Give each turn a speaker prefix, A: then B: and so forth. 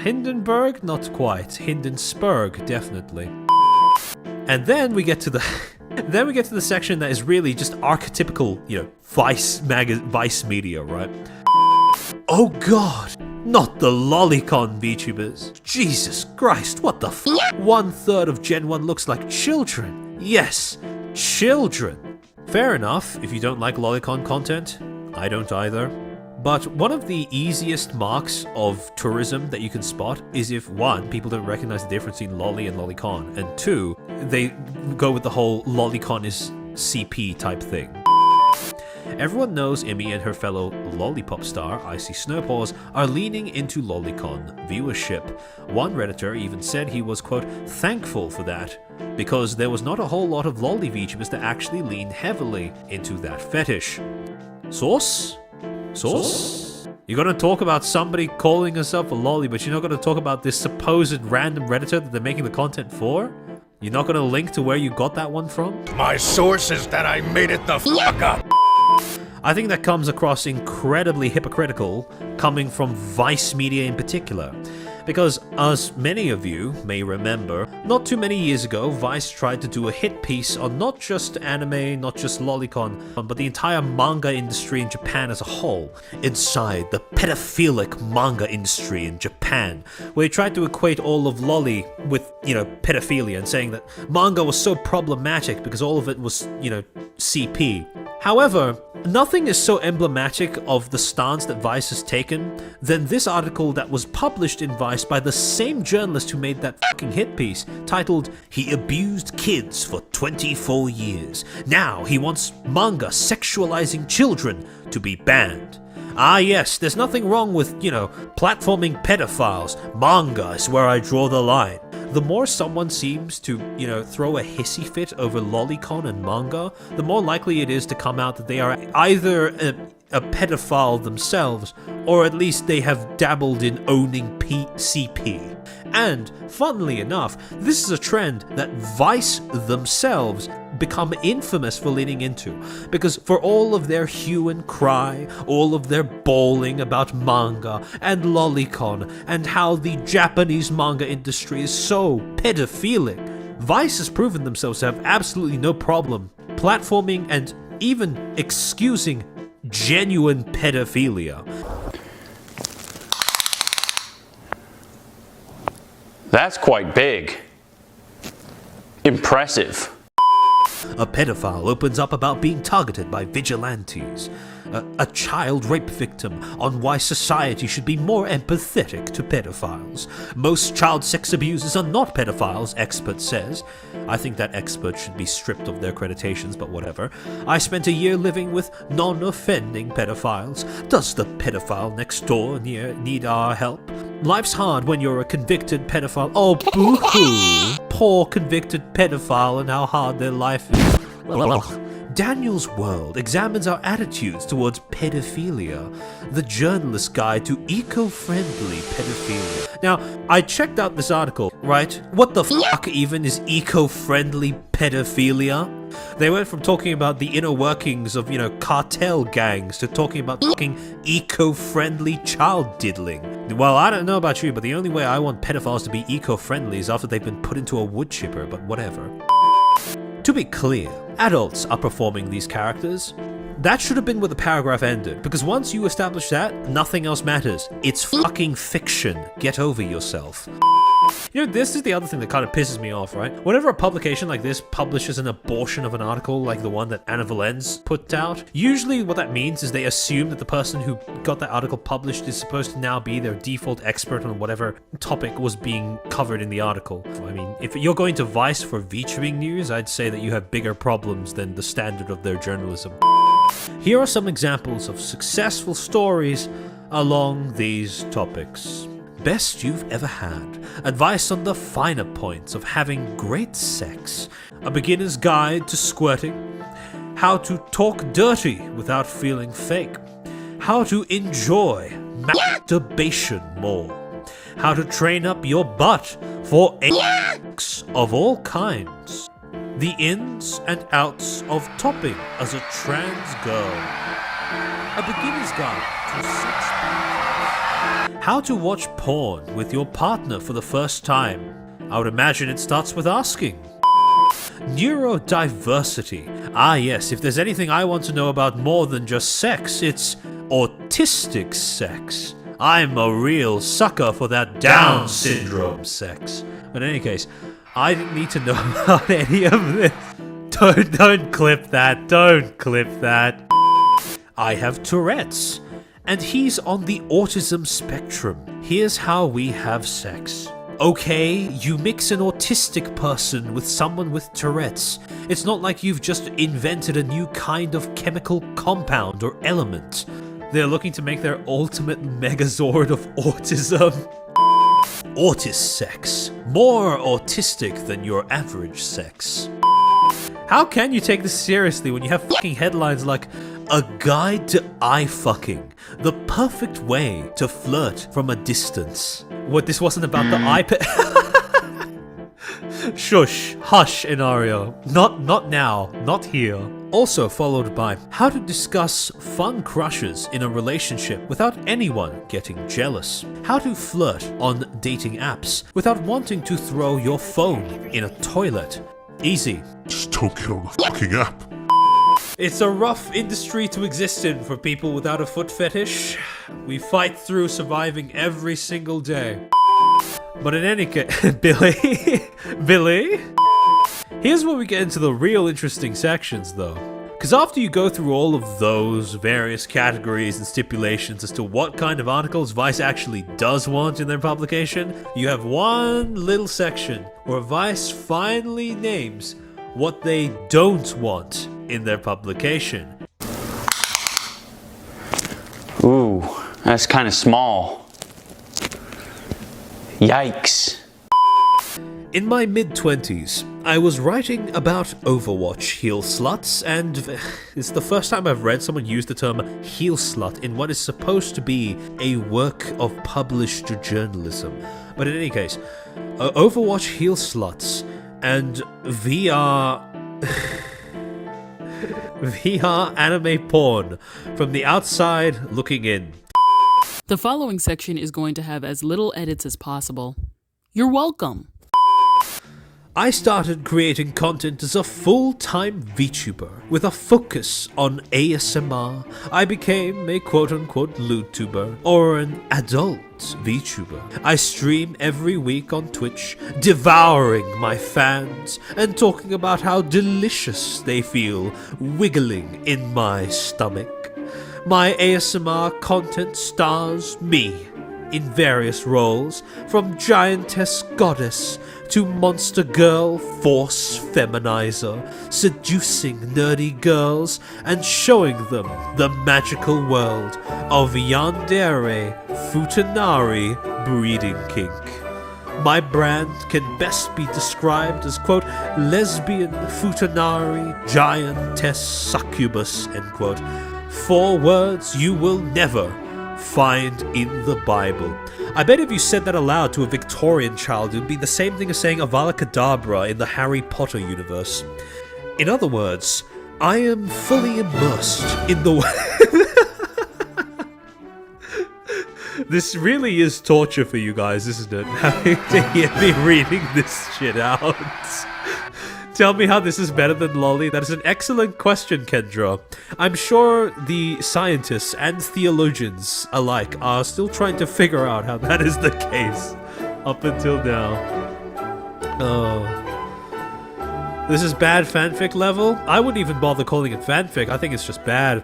A: Hindenburg? Not quite. Hindensburg, definitely. And then we get to the then we get to the section that is really just archetypical, Vice media, right? Oh god, not the lolicon VTubers. Jesus Christ, what the f? 1/3 of Gen 1 looks like children. Yes, children. Fair enough, if you don't like lolicon content. I don't either. But one of the easiest marks of tourism that you can spot is if, one, people don't recognize the difference between lolly and lolicon, and two, they go with the whole lolicon is CP type thing. Everyone knows Emmy and her fellow lollipop star, Icy Snowpaws, are leaning into lolicon viewership. One Redditor even said he was, quote, thankful for that, because there was not a whole lot of lolly VTubers that actually leaned heavily into that fetish. Source? You're gonna talk about somebody calling herself a lolly, but you're not gonna talk about this supposed random Redditor that they're making the content for? You're not gonna link to where you got that one from?
B: My source is that I made it the fuck up.
A: I think that comes across incredibly hypocritical, coming from Vice Media in particular. Because, as many of you may remember, not too many years ago, Vice tried to do a hit piece on not just anime, not just lolicon, but the entire manga industry in Japan as a whole, inside the pedophilic manga industry in Japan, where he tried to equate all of lolly with, pedophilia, and saying that manga was so problematic because all of it was, CP. However, nothing is so emblematic of the stance that Vice has taken than this article that was published in Vice by the same journalist who made that fucking hit piece, titled, "He abused kids for 24 years. Now he wants manga sexualizing children to be banned." Ah yes, there's nothing wrong with, platforming pedophiles. Manga is where I draw the line. The more someone seems to, throw a hissy fit over lolicon and manga, the more likely it is to come out that they are either a pedophile themselves, or at least they have dabbled in owning CP. And, funnily enough, this is a trend that Vice themselves become infamous for leaning into, because for all of their hue and cry, all of their bawling about manga and lolicon, and how the Japanese manga industry is so pedophilic, Vice has proven themselves to have absolutely no problem platforming and even excusing genuine pedophilia.
C: That's quite big. Impressive.
A: A pedophile opens up about being targeted by vigilantes. A child rape victim on why society should be more empathetic to pedophiles. Most child sex abusers are not pedophiles, expert says. I think that expert should be stripped of their accreditations, but whatever. I spent a year living with non-offending pedophiles. Does the pedophile next door need our help? Life's hard when you're a convicted pedophile. Oh, boo-hoo. Poor convicted pedophile and how hard their life is. Daniel's World examines our attitudes towards pedophilia, the journalist's guide to eco-friendly pedophilia. Now, I checked out this article, right? What the fuck even is eco-friendly pedophilia? They went from talking about the inner workings of, cartel gangs to talking about fucking eco-friendly child diddling. Well, I don't know about you, but the only way I want pedophiles to be eco-friendly is after they've been put into a wood chipper, but whatever. To be clear, adults are performing these characters. That should have been where the paragraph ended, because once you establish that, nothing else matters. It's fucking fiction. Get over yourself. This is the other thing that kind of pisses me off, right? Whenever a publication like this publishes an abortion of an article like the one that Anna Valens put out, usually what that means is they assume that the person who got that article published is supposed to now be their default expert on whatever topic was being covered in the article. I mean, if you're going to Vice for VTubing news, I'd say that you have bigger problems than the standard of their journalism. Here are some examples of successful stories along these topics. Best you've ever had. Advice on the finer points of having great sex. A beginner's guide to squirting. How to talk dirty without feeling fake. How to enjoy masturbation more. How to train up your butt for acts of all kinds. The ins and outs of topping as a trans girl. A beginner's guide to sex. How to watch porn with your partner for the first time. I would imagine it starts with asking. Neurodiversity. Ah yes, if there's anything I want to know about more than just sex, it's autistic sex. I'm a real sucker for that Down syndrome sex. But in any case, I didn't need to know about any of this. Don't clip that. Don't clip that. I have Tourette's, and he's on the autism spectrum. Here's how we have sex. Okay, you mix an autistic person with someone with Tourette's. It's not like you've just invented a new kind of chemical compound or element. They're looking to make their ultimate megazord of autism. Autist sex. More autistic than your average sex. How can you take this seriously when you have fucking headlines like "A Guide to Eye Fucking, the perfect way to flirt from a distance"? What, this wasn't about the iPad? Shush, hush, Inario. Not now, not here. Also followed by how to discuss fun crushes in a relationship without anyone getting jealous. How to flirt on dating apps without wanting to throw your phone in a toilet. Easy.
D: Just don't get on the fucking app.
A: It's a rough industry to exist in for people without a foot fetish. We fight through surviving every single day. But in any case, Billy? Here's where we get into the real interesting sections though. Because after you go through all of those various categories and stipulations as to what kind of articles Vice actually does want in their publication, you have one little section where Vice finally names what they don't want in their publication.
C: Ooh, that's kind of small. Yikes.
A: In my mid-20s, I was writing about Overwatch heel sluts, and it's the first time I've read someone use the term heel slut in what is supposed to be a work of published journalism. But in any case, Overwatch heel sluts and VR anime porn from the outside looking in.
E: The following section is going to have as little edits as possible. You're welcome.
A: I started creating content as a full-time VTuber with a focus on ASMR. I became a quote-unquote lewdtuber, or an adult VTuber. I stream every week on Twitch, devouring my fans and talking about how delicious they feel wiggling in my stomach. My ASMR content stars me in various roles, from giantess goddess to monster girl force feminizer, seducing nerdy girls and showing them the magical world of yandere futanari breeding kink. My brand can best be described as, quote, lesbian futanari giantess succubus, end quote. 4 words you will never find in the Bible. I bet if you said that aloud to a Victorian child, it would be the same thing as saying Avada Kedavra in the Harry Potter universe. In other words, I am fully immersed in the This really is torture for you guys, isn't it? Having to hear me reading this shit out. Tell me how this is better than Lolly. That is an excellent question, Kendra. I'm sure the scientists and theologians alike are still trying to figure out how that is the case up until now. Oh. This is bad fanfic level? I wouldn't even bother calling it fanfic. I think it's just bad.